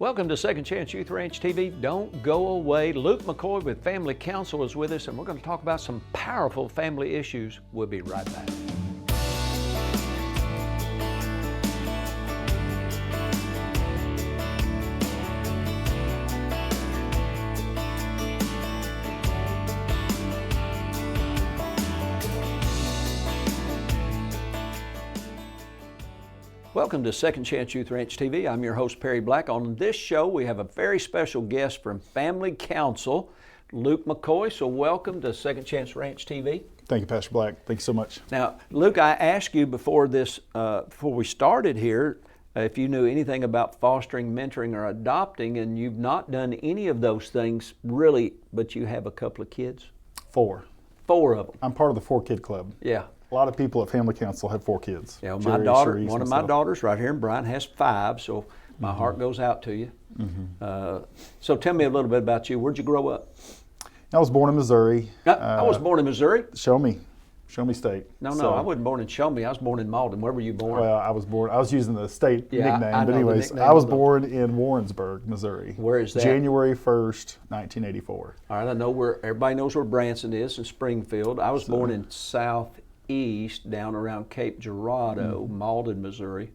Welcome to Second Chance Youth Ranch TV. Don't go away. Luke McCoy with Family Counsel is with us, and we're going to talk about some powerful family issues. We'll be right back. Welcome to Second Chance Youth Ranch TV. I'm your host, Perry Black. On this show, we have a very special guest from Family Counsel, Luke McCoy. So welcome to Second Chance Ranch TV. Thank you, Pastor Black. Thank you so much. Now, Luke, I asked you before we started here, if you knew anything about fostering, mentoring, or adopting, and you've not done any of those things really, but you have a couple of kids. Four of them. I'm part of the 4-kid club. Yeah. A lot of people at Family Counsel have 4 kids. Yeah, Jerry, my daughter, Sharice, one of my daughters right here in Bryan has 5, so my heart goes out to you. So tell me a little bit about you. Where'd you grow up? I was born in Missouri. I was born in Missouri. Show me State. No, I wasn't born in Show Me. I was born in Malden. Where were you born? Well, I was using the state nickname, I but know anyways, the nickname I was born in Warrensburg, Missouri. Where is that? January 1st, 1984. All right, I know where, everybody knows where Branson is in Springfield. I was born in southeast, down around Cape Girardeau, Malden, Missouri.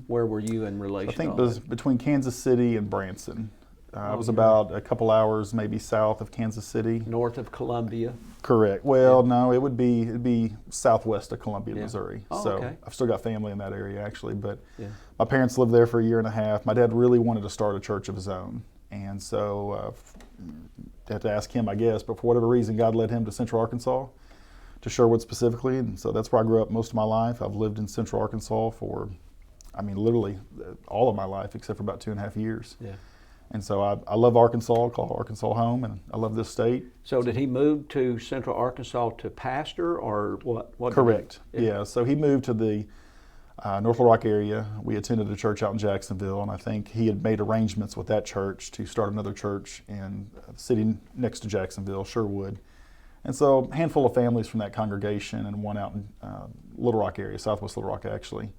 Where were you in relation? I think it was between Kansas City and Branson. I was about a couple hours maybe south of Kansas City. North of Columbia. Correct. Well, no, it'd be southwest of Columbia, Missouri. Oh, so okay. I've still got family in that area actually, but my parents lived there for a year and a half. My dad really wanted to start a church of his own, and so I had to ask him, I guess, but for whatever reason, God led him to Central Arkansas, to Sherwood specifically, and so that's where I grew up most of my life. I've lived in Central Arkansas for, literally all of my life except for about 2.5 years. Yeah. And so I love Arkansas, call Arkansas home, and I love this state. So did he move to Central Arkansas to pastor, or what? Correct. Yeah. So he moved to the North Little Rock area. We attended a church out in Jacksonville, and I think he had made arrangements with that church to start another church in the city next to Jacksonville, Sherwood. And so a handful of families from that congregation and one out in Little Rock area, Southwest Little Rock actually,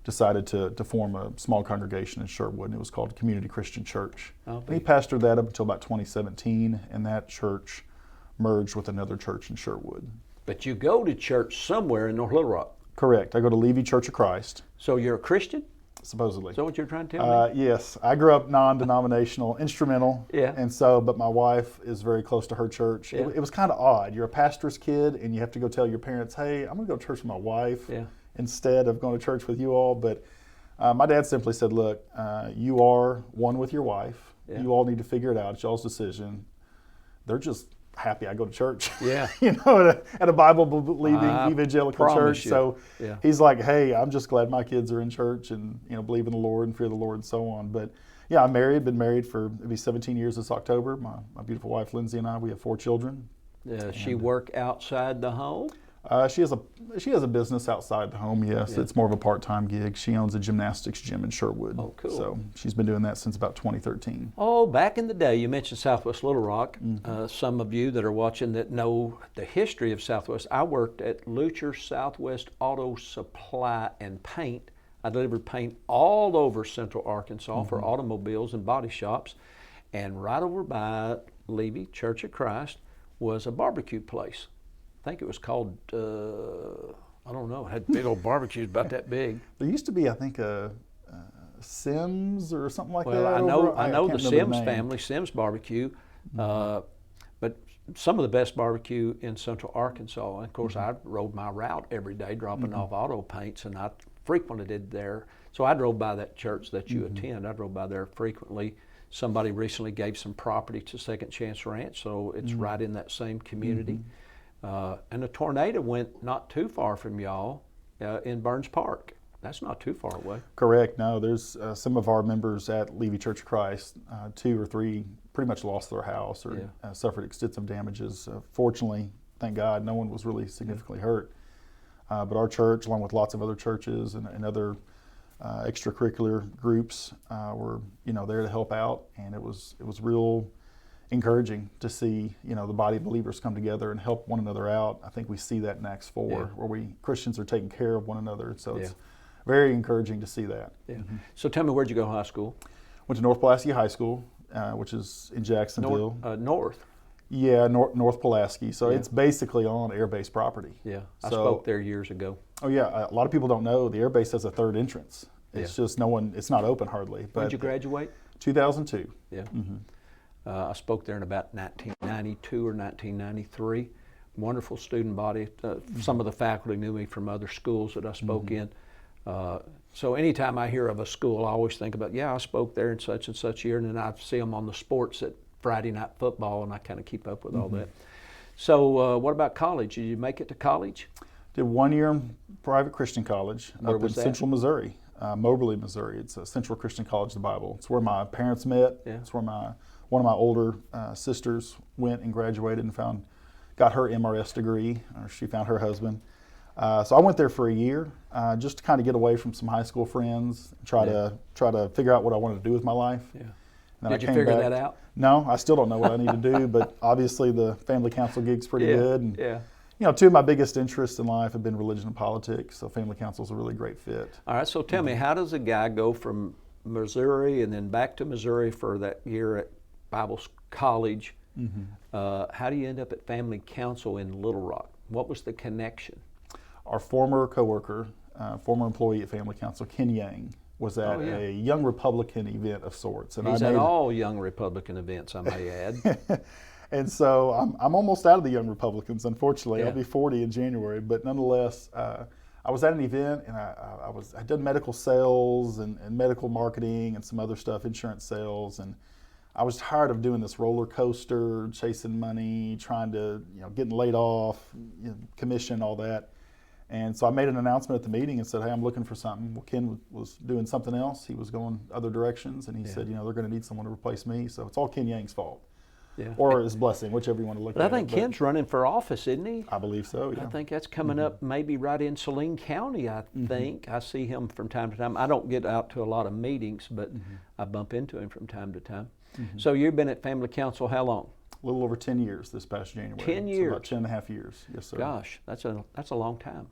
decided to form a small congregation in Sherwood, and it was called Community Christian Church. And he pastored that up until about 2017, and that church merged with another church in Sherwood. But you go to church somewhere in North Little Rock. Correct. I go to Levy Church of Christ. So you're a Christian? Supposedly. Is that what you're trying to tell me? Yes. I grew up non-denominational, instrumental. Yeah. And so, but my wife is very close to her church. Yeah. It was kind of odd. You're a pastor's kid, and you have to go tell your parents, hey, I'm going to go to church with my wife. Yeah. Instead of going to church with you all. But my dad simply said, look, you are one with your wife. Yeah. You all need to figure it out. It's y'all's decision. They're just happy I go to church. Yeah. At a Bible-believing evangelical church. You. So he's like, hey, I'm just glad my kids are in church and believe in the Lord and fear the Lord and so on. But yeah, I'm married, been married for maybe 17 years this October. My beautiful wife, Lindsay, and I, we have 4 children. Does she work outside the home? She has a business outside the home, yes. Yeah. It's more of a part-time gig. She owns a gymnastics gym in Sherwood. Oh, cool. So she's been doing that since about 2013. Oh, back in the day, you mentioned Southwest Little Rock. Some of you that are watching that know the history of Southwest. I worked at Lucher Southwest Auto Supply and Paint. I delivered paint all over Central Arkansas for automobiles and body shops. And right over by Levy Church of Christ was a barbecue place. I think it was called, I don't know, it had big old barbecues about that big. There used to be, I think, a Sims or something like that. Well, I know the Sims family, Sims Barbecue, but some of the best barbecue in Central Arkansas. And of course, I rode my route every day dropping off auto paints, and I frequently did there. So I drove by that church that you attend. I drove by there frequently. Somebody recently gave some property to Second Chance Ranch, so it's right in that same community. And a tornado went not too far from y'all in Burns Park. That's not too far away. Correct. No, there's some of our members at Levy Church of Christ, 2 or 3 pretty much lost their house or suffered extensive damages. Fortunately, thank God, no one was really significantly hurt. But our church, along with lots of other churches and other extracurricular groups, were there to help out, and it was real encouraging to see the body of believers come together and help one another out. I think we see that in Acts 4 where Christians are taking care of one another. So it's very encouraging to see that. So tell me, where'd you go to high school? Went to North Pulaski High School, which is in Jacksonville. North. Yeah, North Pulaski. So Yeah. it's basically on air base property. Yeah, I So- spoke there years ago. Oh yeah, a lot of people don't know the air base has a third entrance. It's just it's not open hardly. When But did you graduate? 2002. Yeah. I spoke there in about 1992 or 1993. Wonderful student body. Some of the faculty knew me from other schools that I spoke in. So anytime I hear of a school, I always think about, I spoke there in such and such year, and then I see them on the sports at Friday night football, and I kind of keep up with all that. So what about college? Did you make it to college? Did 1 year in private Christian college Where up was in that? Central Missouri, Moberly, Missouri. It's a Central Christian College of the Bible. It's where my parents met. Yeah. It's where one of my older sisters went and graduated and got her MRS degree, or she found her husband. So I went there for a year, just to kind of get away from some high school friends, try to figure out what I wanted to do with my life. Yeah. And then Did you I came figure back. that out? No, I still don't know what I need to do, but obviously the family council gig's pretty good. And, Yeah. two of my biggest interests in life have been religion and politics, so family council is a really great fit. All right, so tell me, how does a guy go from Missouri and then back to Missouri for that year at Bible college? How do you end up at family council in Little Rock? What was the connection? Our former coworker, former employee at family council, Ken Yang, was at a Young Republican event of sorts. And He's at all Young Republican events, I may add. And so I'm almost out of the Young Republicans, unfortunately. Yeah. I'll be 40 in January, but nonetheless, I was at an event, and I'd done medical sales and medical marketing and some other stuff, insurance sales, and I was tired of doing this roller coaster, chasing money, trying to, getting laid off, commission, all that. And so I made an announcement at the meeting and said, hey, I'm looking for something. Well, Ken was doing something else. He was going other directions, and he said, they're going to need someone to replace me. So it's all Ken Yang's fault. Yeah. Or his blessing, whichever you want to look But at I think it. Ken's running for office, isn't he? I believe so, yeah. I think that's coming up maybe right in Saline County, I think. I see him from time to time. I don't get out to a lot of meetings, but I bump into him from time to time. So you've been at family council how long? A little over 10 years this past January. 10 So years? about 10 and a half years, yes, sir. Gosh, that's a long time.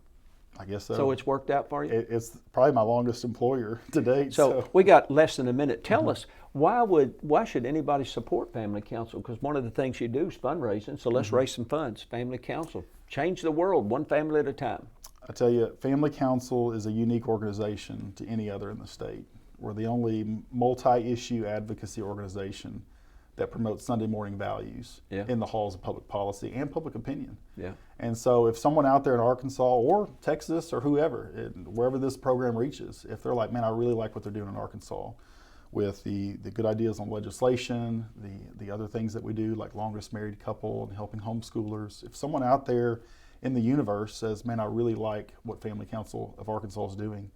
I guess so. So it's worked out for you? It's probably my longest employer to date. So we got less than a minute. Tell us, why should anybody support family council? Because one of the things you do is fundraising, so let's raise some funds. Family council, change the world one family at a time. I tell you, family council is a unique organization to any other in the state. We're the only multi-issue advocacy organization that promotes Sunday morning values in the halls of public policy and public opinion. Yeah. And so if someone out there in Arkansas or Texas or whoever, wherever this program reaches, if they're like, man, I really like what they're doing in Arkansas with the good ideas on legislation, the other things that we do, like longest married couple and helping homeschoolers. If someone out there in the universe says, man, I really like what Family Council of Arkansas is doing,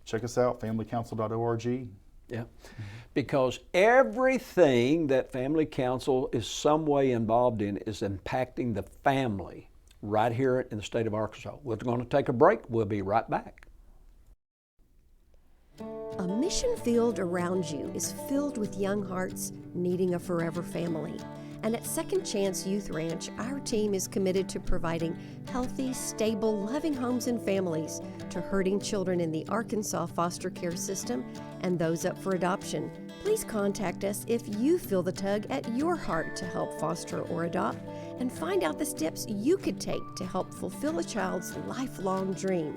check us out, familycouncil.org. Yeah, because everything that family council is some way involved in is impacting the family right here in the state of Arkansas. We're going to take a break. We'll be right back. A mission field around you is filled with young hearts needing a forever family. And at Second Chance Youth Ranch, our team is committed to providing healthy, stable, loving homes and families to hurting children in the Arkansas foster care system and those up for adoption. Please contact us if you feel the tug at your heart to help foster or adopt, and find out the steps you could take to help fulfill a child's lifelong dream.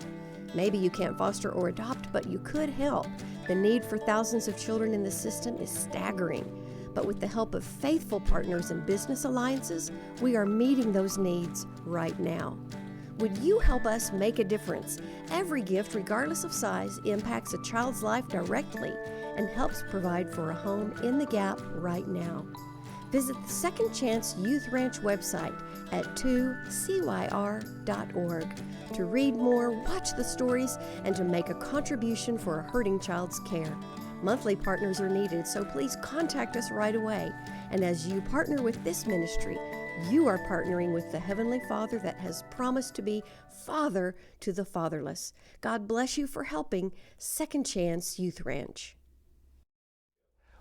Maybe you can't foster or adopt, but you could help. The need for thousands of children in the system is staggering. But with the help of faithful partners and business alliances, we are meeting those needs right now. Would you help us make a difference? Every gift, regardless of size, impacts a child's life directly and helps provide for a home in the gap right now. Visit the Second Chance Youth Ranch website at 2CYR.org to read more, watch the stories, and to make a contribution for a hurting child's care. Monthly partners are needed, so please contact us right away. And as you partner with this ministry, you are partnering with the Heavenly Father that has promised to be Father to the fatherless. God bless you for helping Second Chance Youth Ranch.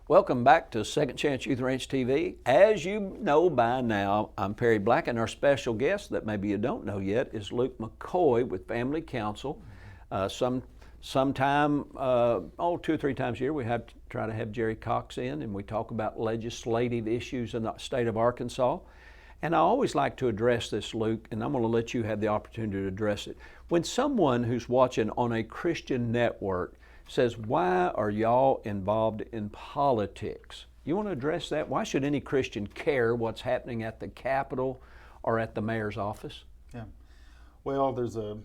Welcome back to Second Chance Youth Ranch TV. As you know by now, I'm Perry Black, and our special guest that maybe you don't know yet is Luke McCoy with Family Council. Some sometime, 2 or 3 times a year, we have to try to have Jerry Cox in, and we talk about legislative issues in the state of Arkansas. And I always like to address this, Luke, and I'm going to let you have the opportunity to address it. When someone who's watching on a Christian network says, "Why are y'all involved in politics?" You want to address that? Why should any Christian care what's happening at the Capitol or at the mayor's office? Yeah. Well, there's a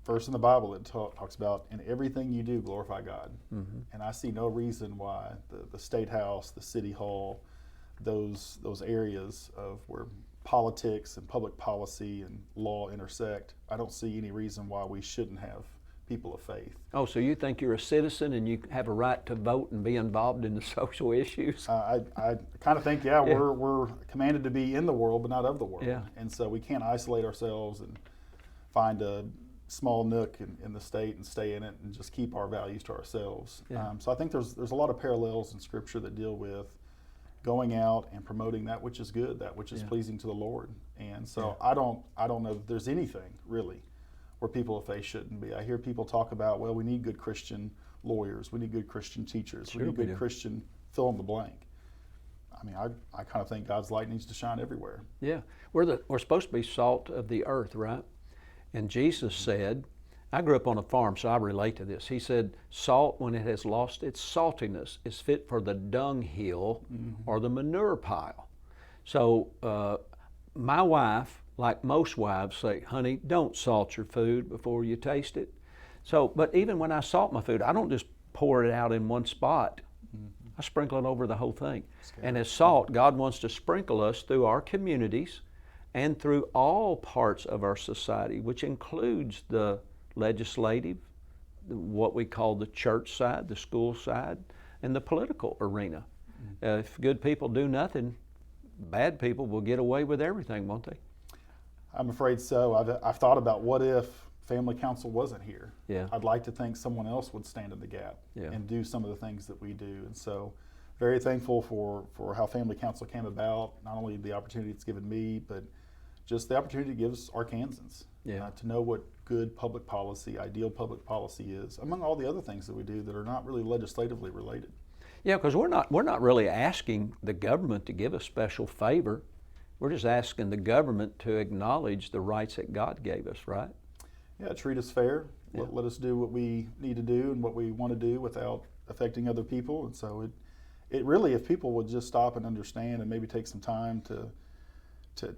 verse in the Bible that talks about, "In everything you do, glorify God." Mm-hmm. And I see no reason why the State House, the City Hall, those areas of where politics and public policy and law intersect, I don't see any reason why we shouldn't have people of faith. Oh, so you think you're a citizen and you have a right to vote and be involved in the social issues? I kind of think, yeah. We're commanded to be in the world, but not of the world. Yeah. And so we can't isolate ourselves and find a small nook in the state and stay in it and just keep our values to ourselves. Yeah. So I think there's a lot of parallels in Scripture that deal with going out and promoting that which is good, that which is pleasing to the Lord. And so I don't know that there's anything really where people of faith shouldn't be. I hear people talk about, well, we need good Christian lawyers, we need good Christian teachers, Sure we need good do. Christian fill in the blank. I mean, I kind of think God's light needs to shine everywhere. Yeah, we're supposed to be salt of the earth, right? And Jesus said, I grew up on a farm, so I relate to this. He said, salt, when it has lost its saltiness, is fit for the dunghill or the manure pile. So my wife, like most wives, say, honey, don't salt your food before you taste it. So, but even when I salt my food, I don't just pour it out in one spot. I sprinkle it over the whole thing. And as salt, God wants to sprinkle us through our communities and through all parts of our society, which includes the legislative, what we call the church side, the school side, and the political arena. If good people do nothing, bad people will get away with everything, won't they? I'm afraid so. I've thought about what if family council wasn't here. Yeah. I'd like to think someone else would stand in the gap and do some of the things that we do. And so very thankful for how family council came about, not only the opportunity it's given me, but just the opportunity it gives Arkansans to know what good public policy, ideal public policy is, among all the other things that we do that are not really legislatively related. Yeah, because we're not really asking the government to give a special favor. We're just asking the government to acknowledge the rights that God gave us, right? Yeah, treat us fair. Yeah. Let us do what we need to do and what we want to do without affecting other people. And so it really, if people would just stop and understand and maybe take some time to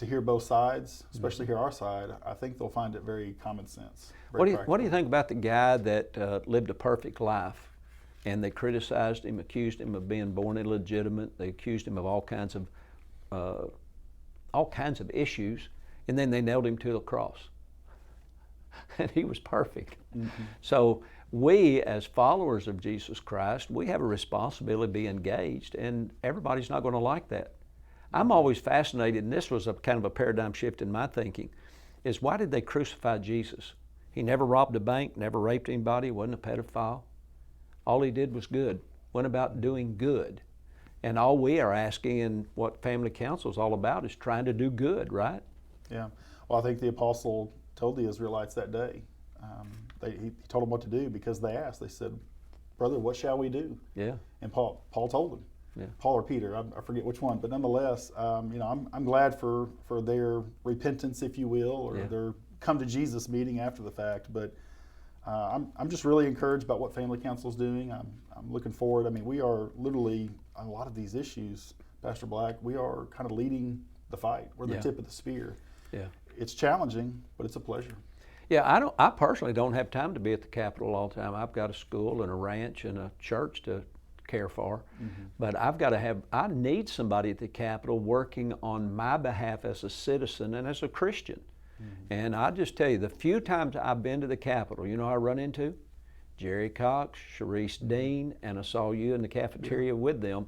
hear both sides, especially hear our side, I think they'll find it very common sense. What do you think about the guy that lived a perfect life, and they criticized him, accused him of being born illegitimate, they accused him of all kinds of issues, and then they nailed him to the cross? And he was perfect. Mm-hmm. So we, as followers of Jesus Christ, we have a responsibility to be engaged, and everybody's not going to like that. I'm always fascinated, and this was a kind of a paradigm shift in my thinking, is why did they crucify Jesus? He never robbed a bank, never raped anybody, wasn't a pedophile. All he did was good, went about doing good. And all we are asking, and what family council is all about, is trying to do good, right? Yeah. Well, I think the apostle told the Israelites that day, he told them what to do because they asked. They said, brother, what shall we do? Yeah. And Paul told them. Yeah. Paul or Peter, I forget which one, but nonetheless, I'm glad for their repentance, if you will, or their come to Jesus meeting after the fact. But I'm just really encouraged about what Family Council is doing. I'm looking forward. I mean, we are literally on a lot of these issues, Pastor Black. We are kind of leading the fight. We're the tip of the spear. Yeah. It's challenging, but it's a pleasure. Yeah, I personally don't have time to be at the Capitol all the time. I've got a school and a ranch and a church to care for, but I need somebody at the Capitol working on my behalf as a citizen and as a Christian. And I just tell you, the few times I've been to the Capitol, you know who I run into? Jerry Cox, Sharice Dean, and I saw you in the cafeteria with them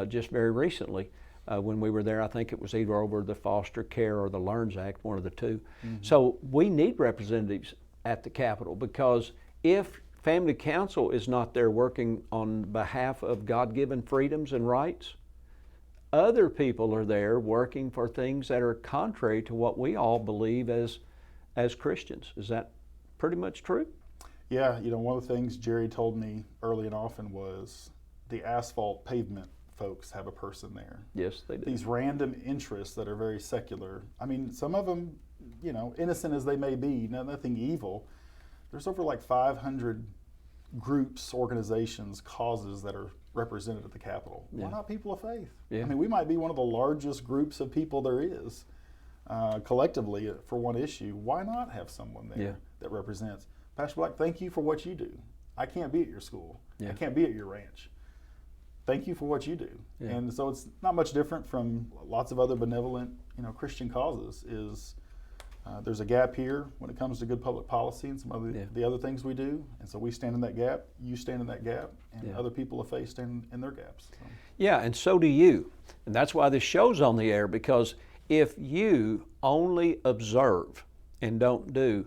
just very recently. When we were there, I think it was either over the Foster Care or the Learns Act, one of the two. So we need representatives at the Capitol, because if Family Council is not there working on behalf of God-given freedoms and rights, other people are there working for things that are contrary to what we all believe as Christians. Is that pretty much true? Yeah, one of the things Jerry told me early and often was the asphalt pavement folks have a person there. Yes, they do. These random interests that are very secular. I mean, some of them, innocent as they may be, nothing evil. There's over like 500 groups, organizations, causes that are represented at the Capitol. Yeah. Why not people of faith? Yeah. I mean, we might be one of the largest groups of people there is collectively for one issue. Why not have someone there Yeah. that represents? Pastor Black, thank you for what you do. I can't be at your school. Yeah. I can't be at your ranch. Thank you for what you do. Yeah. And so it's not much different from lots of other benevolent, Christian causes. There's a gap here when it comes to good public policy and some of the other things we do. And so we stand in that gap, you stand in that gap, and other people of faith stand in their gaps. So. Yeah, and so do you. And that's why this show's on the air, because if you only observe and don't do,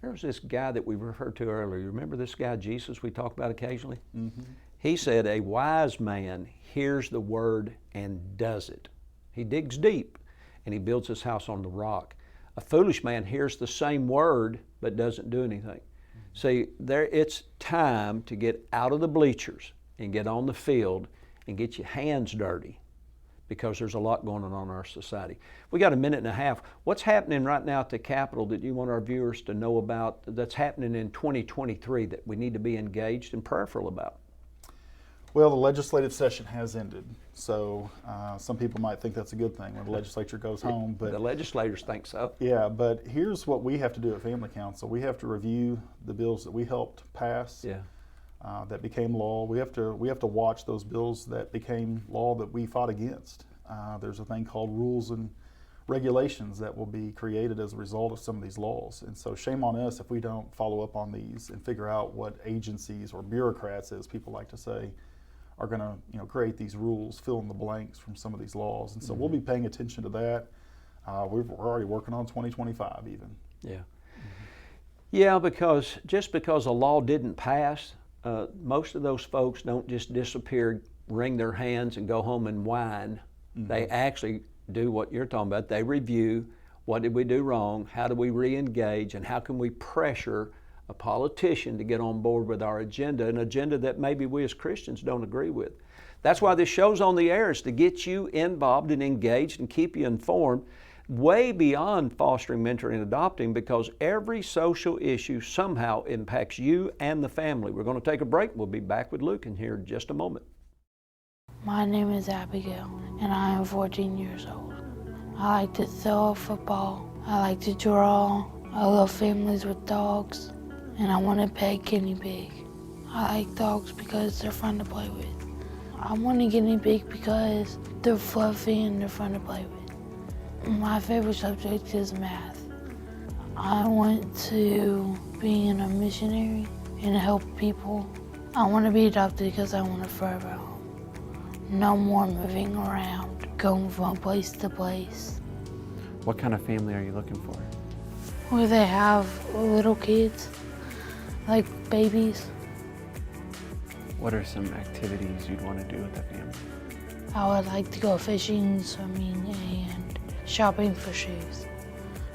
there's this guy that we referred to earlier. Remember this guy, Jesus, we talk about occasionally? Mm-hmm. He said, a wise man hears the word and does it. He digs deep and he builds his house on the rock. A foolish man hears the same word but doesn't do anything. See, it's time to get out of the bleachers and get on the field and get your hands dirty, because there's a lot going on in our society. We got a minute and a half. What's happening right now at the Capitol that you want our viewers to know about that's happening in 2023 that we need to be engaged and prayerful about? Well, the legislative session has ended, so some people might think that's a good thing when the legislature goes home. But the legislators think so. Yeah, but here's what we have to do at Family Council. We have to review the bills that we helped pass. Yeah. That became law. We have to watch those bills that became law that we fought against. There's a thing called rules and regulations that will be created as a result of some of these laws. And so shame on us if we don't follow up on these and figure out what agencies or bureaucrats, as people like to say, are going to create these rules, fill in the blanks from some of these laws. And so we'll be paying attention to that. We're already working on 2025 even. Yeah. Yeah, because just because a law didn't pass, most of those folks don't just disappear, wring their hands, and go home and whine. Mm-hmm. They actually do what you're talking about. They review, what did we do wrong, how do we re-engage, and how can we pressure a politician to get on board with our agenda, an agenda that maybe we as Christians don't agree with. That's why this show's on the air, is to get you involved and engaged and keep you informed way beyond fostering, mentoring, and adopting, because every social issue somehow impacts you and the family. We're going to take a break. We'll be back with Luke in here in just a moment. My name is Abigail, and I am 14 years old. I like to throw a football. I like to draw. I love families with dogs, and I want to pet guinea pig. I like dogs because they're fun to play with. I want a guinea pig because they're fluffy and they're fun to play with. My favorite subject is math. I want to be a missionary and help people. I want to be adopted because I want a forever home. No more moving around, going from place to place. What kind of family are you looking for? Where they have little kids, like babies. What are some activities you'd want to do with the family? I would like to go fishing, swimming, and shopping for shoes.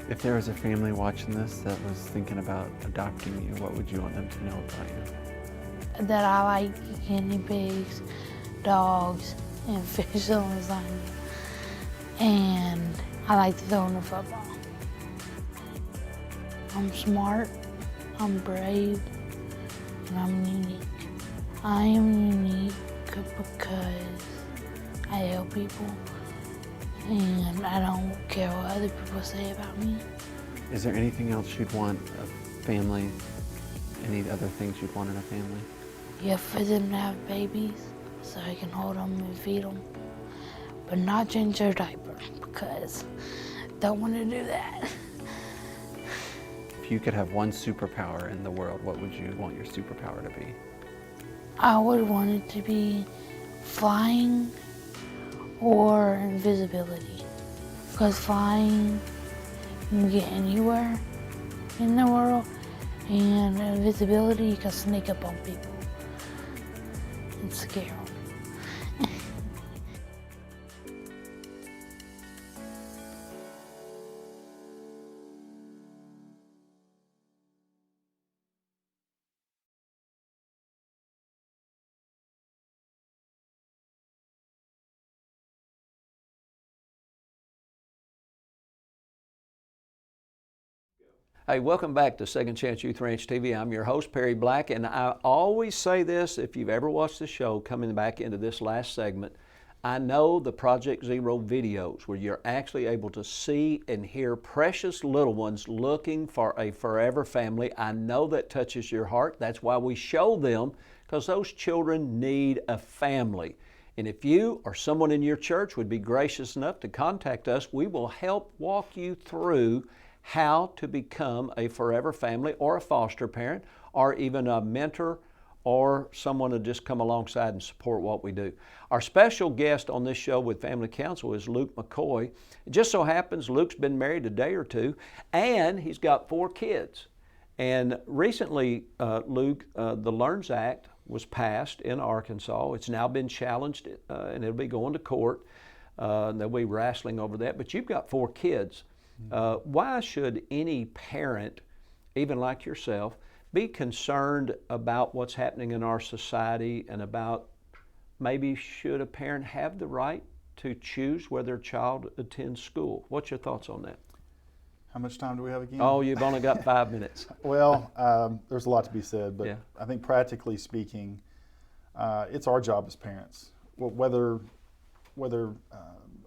If there was a family watching this that was thinking about adopting you, what would you want them to know about you? That I like guinea pigs, dogs, and fish on lasagna. And I like to throw in a football. I'm smart, I'm brave, and I'm unique. I am unique because I help people, and I don't care what other people say about me. Is there anything else you'd want a family, any other things you'd want in a family? Yeah, for them to have babies, so I can hold them and feed them, but not change their diaper, because I don't want to do that. If you could have one superpower in the world, what would you want your superpower to be? I would want it to be flying or invisibility, because flying, you can get anywhere in the world, and invisibility, you can sneak up on people and scare them. Hey, welcome back to Second Chance Youth Ranch TV. I'm your host, Perry Black, and I always say this, if you've ever watched the show, coming back into this last segment, I know the Project Zero videos where you're actually able to see and hear precious little ones looking for a forever family. I know that touches your heart. That's why we show them, because those children need a family. And if you or someone in your church would be gracious enough to contact us, we will help walk you through how to become a forever family or a foster parent or even a mentor or someone to just come alongside and support what we do. Our special guest on this show with Family Counsel is Luke McCoy. It just so happens Luke's been married a day or two, and he's got 4 kids. And recently, Luke, the LEARNS Act was passed in Arkansas. It's now been challenged, and it'll be going to court. They'll be wrestling over that. But you've got 4 kids. Why should any parent, even like yourself, be concerned about what's happening in our society and about maybe should a parent have the right to choose where their child attends school? What's your thoughts on that? How much time do we have again? Oh, you've only got 5 minutes. Well, there's a lot to be said, but Yeah. I think practically speaking, it's our job as parents, whether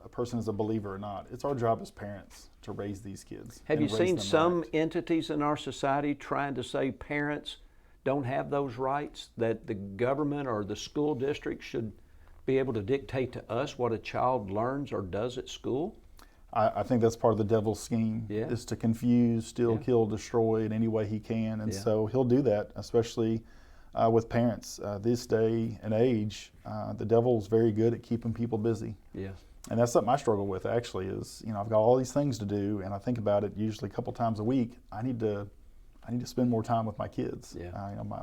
a person is a believer or not. It's our job as parents to raise these kids. Have you and raise seen them some right. entities in our society trying to say parents don't have those rights, that the government or the school district should be able to dictate to us what a child learns or does at school? I think that's part of the devil's scheme, Yeah. is to confuse, steal, Yeah. kill, destroy in any way he can. And Yeah. so he'll do that, especially with parents. This day and age, the devil's very good at keeping people busy. Yeah. And that's something I struggle with, actually, is, I've got all these things to do, and I think about it usually a couple times a week. I need to spend more time with my kids. Yeah.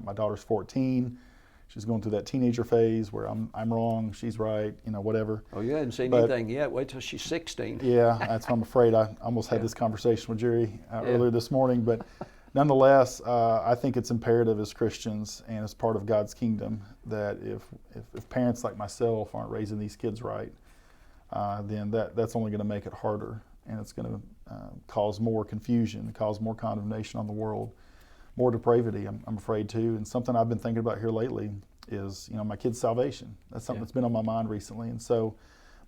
My daughter's 14. She's going through that teenager phase where I'm wrong, she's right, whatever. Oh, you hadn't seen But- anything yet. Wait till she's 16. Yeah, that's what I'm afraid. I almost had Yeah. this conversation with Jerry earlier this morning. But nonetheless, I think it's imperative as Christians and as part of God's kingdom that if parents like myself aren't raising these kids right, then that's only going to make it harder, and it's going to cause more confusion, cause more condemnation on the world, more depravity, I'm afraid too. And something I've been thinking about here lately is my kids' salvation. That's something Yeah. that's been on my mind recently. And so,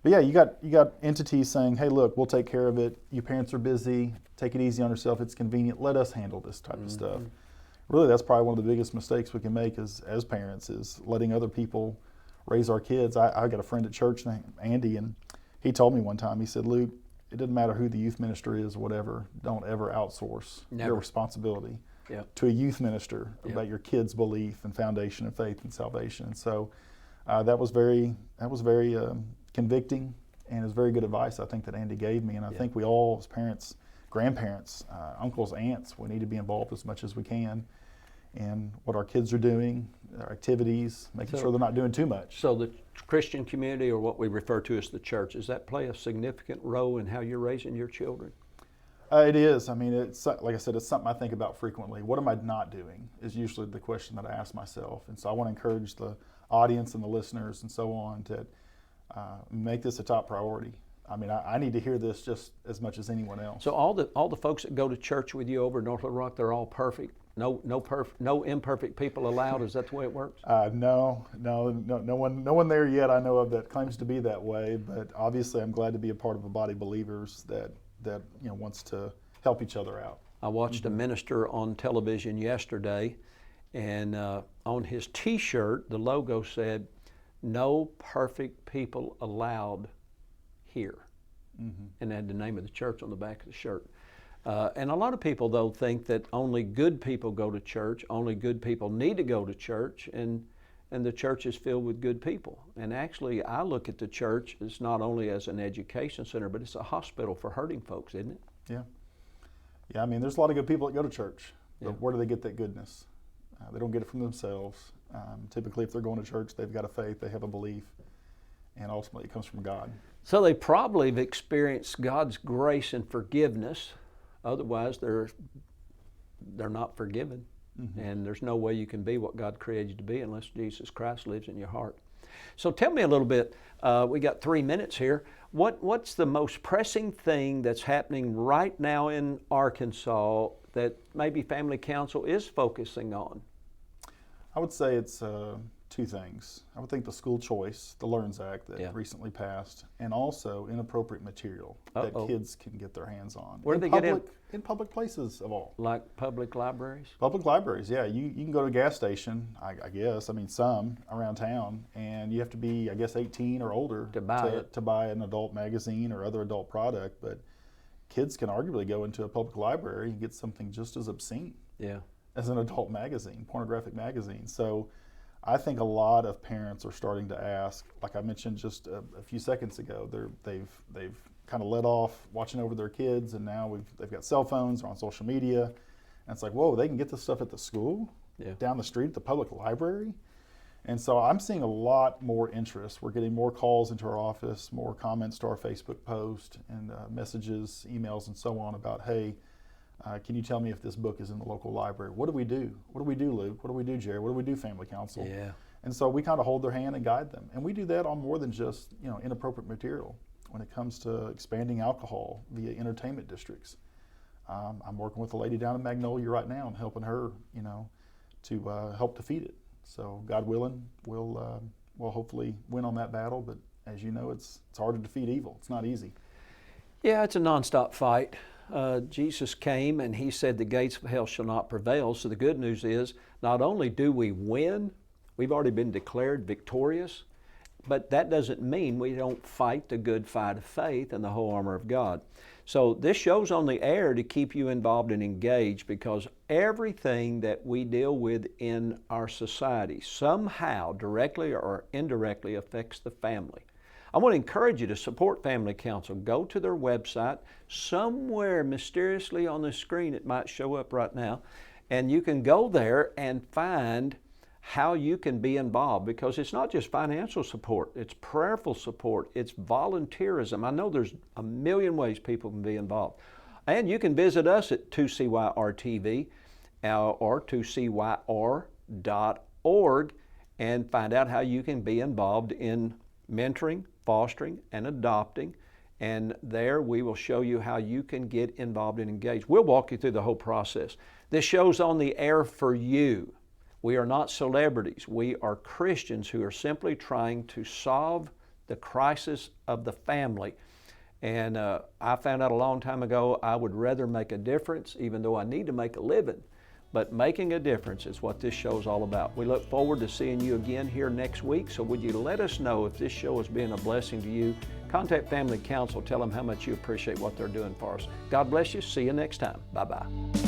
but yeah, you got entities saying, hey, look, we'll take care of it. You parents are busy. Take it easy on yourself. It's convenient. Let us handle this type of stuff. Really, that's probably one of the biggest mistakes we can make as parents, is letting other people raise our kids. I got a friend at church named Andy, and he told me one time, he said, Luke, it doesn't matter who the youth minister is or whatever, don't ever outsource Never. your responsibility Yeah. to a youth minister Yeah. about your kids' belief and foundation of faith and salvation. And so that was very convicting, and it was very good advice, I think, that Andy gave me. And I Yeah. think we all, as parents, grandparents, uncles, aunts, we need to be involved as much as we can in what our kids are doing, their activities, making sure they're not doing too much. So the Christian community, or what we refer to as the church, does that play a significant role in how you're raising your children? It is. I mean, it's like I said, it's something I think about frequently. What am I not doing is usually the question that I ask myself. And so I want to encourage the audience and the listeners and so on to make this a top priority. I mean, I need to hear this just as much as anyone else. So all the folks that go to church with you over at North Little Rock, they're all perfect? No imperfect people allowed? Is that the way it works? No one there yet I know of that claims to be that way. But obviously, I'm glad to be a part of a body of believers that wants to help each other out. I watched a minister on television yesterday, and on his T-shirt, the logo said, "No perfect people allowed here," and had the name of the church on the back of the shirt. And a lot of people, though, think that only good people go to church, only good people need to go to church, and the church is filled with good people. And actually, I look at the church as not only as an education center, but it's a hospital for hurting folks, isn't it? Yeah. Yeah, I mean, there's a lot of good people that go to church, but Yeah. where do they get that goodness? They don't get it from themselves. Typically, if they're going to church, they've got a faith, they have a belief, and ultimately it comes from God. So they probably have experienced God's grace and forgiveness. Otherwise, they're not forgiven. And there's no way you can be what God created you to be unless Jesus Christ lives in your heart. So tell me a little bit, we got 3 minutes here. What's the most pressing thing that's happening right now in Arkansas that maybe Family Council is focusing on? I would say it's two things. I would think the school choice, the LEARNS Act that recently passed, and also inappropriate material that kids can get their hands on. Where do they get in? In public places of all. Like public libraries? Public libraries, yeah. You can go to a gas station, I guess, I mean some around town, and you have to be, I guess, 18 or older to buy an adult magazine or other adult product, but kids can arguably go into a public library and get something just as obscene as an adult magazine, pornographic magazine. So I think a lot of parents are starting to ask, like I mentioned just a few seconds ago, they've kind of let off watching over their kids, and now they've got cell phones, they're on social media, and it's like, whoa, they can get this stuff at the school, down the street at the public library. And so I'm seeing a lot more interest. We're getting more calls into our office, more comments to our Facebook post, and messages, emails, and so on about, hey, can you tell me if this book is in the local library? What do we do? What do we do, Luke? What do we do, Jerry? What do we do, Family Council? Yeah. And so we kind of hold their hand and guide them. And we do that on more than just, inappropriate material. When it comes to expanding alcohol via entertainment districts, I'm working with a lady down in Magnolia right now and helping her, to help defeat it. So God willing, we'll hopefully win on that battle. But as you know, it's hard to defeat evil. It's not easy. Yeah, it's a nonstop fight. Jesus came and he said the gates of hell shall not prevail. So the good news is not only do we win, we've already been declared victorious, but that doesn't mean we don't fight the good fight of faith and the whole armor of God. So this show's on the air to keep you involved and engaged, because everything that we deal with in our society somehow, directly or indirectly, affects the family. I want to encourage you to support Family Council. Go to their website. Somewhere mysteriously on the screen it might show up right now, and you can go there and find how you can be involved, because it's not just financial support, it's prayerful support, it's volunteerism. I know there's a million ways people can be involved. And you can visit us at 2CYR-TV or 2CYR.org and find out how you can be involved in mentoring, fostering, and adopting. And there we will show you how you can get involved and engaged. We'll walk you through the whole process. This show's on the air for you. We are not celebrities. We are Christians who are simply trying to solve the crisis of the family. And I found out a long time ago I would rather make a difference, even though I need to make a living. But making a difference is what this show is all about. We look forward to seeing you again here next week. So would you let us know if this show has been a blessing to you? Contact Family Council. Tell them how much you appreciate what they're doing for us. God bless you. See you next time. Bye-bye.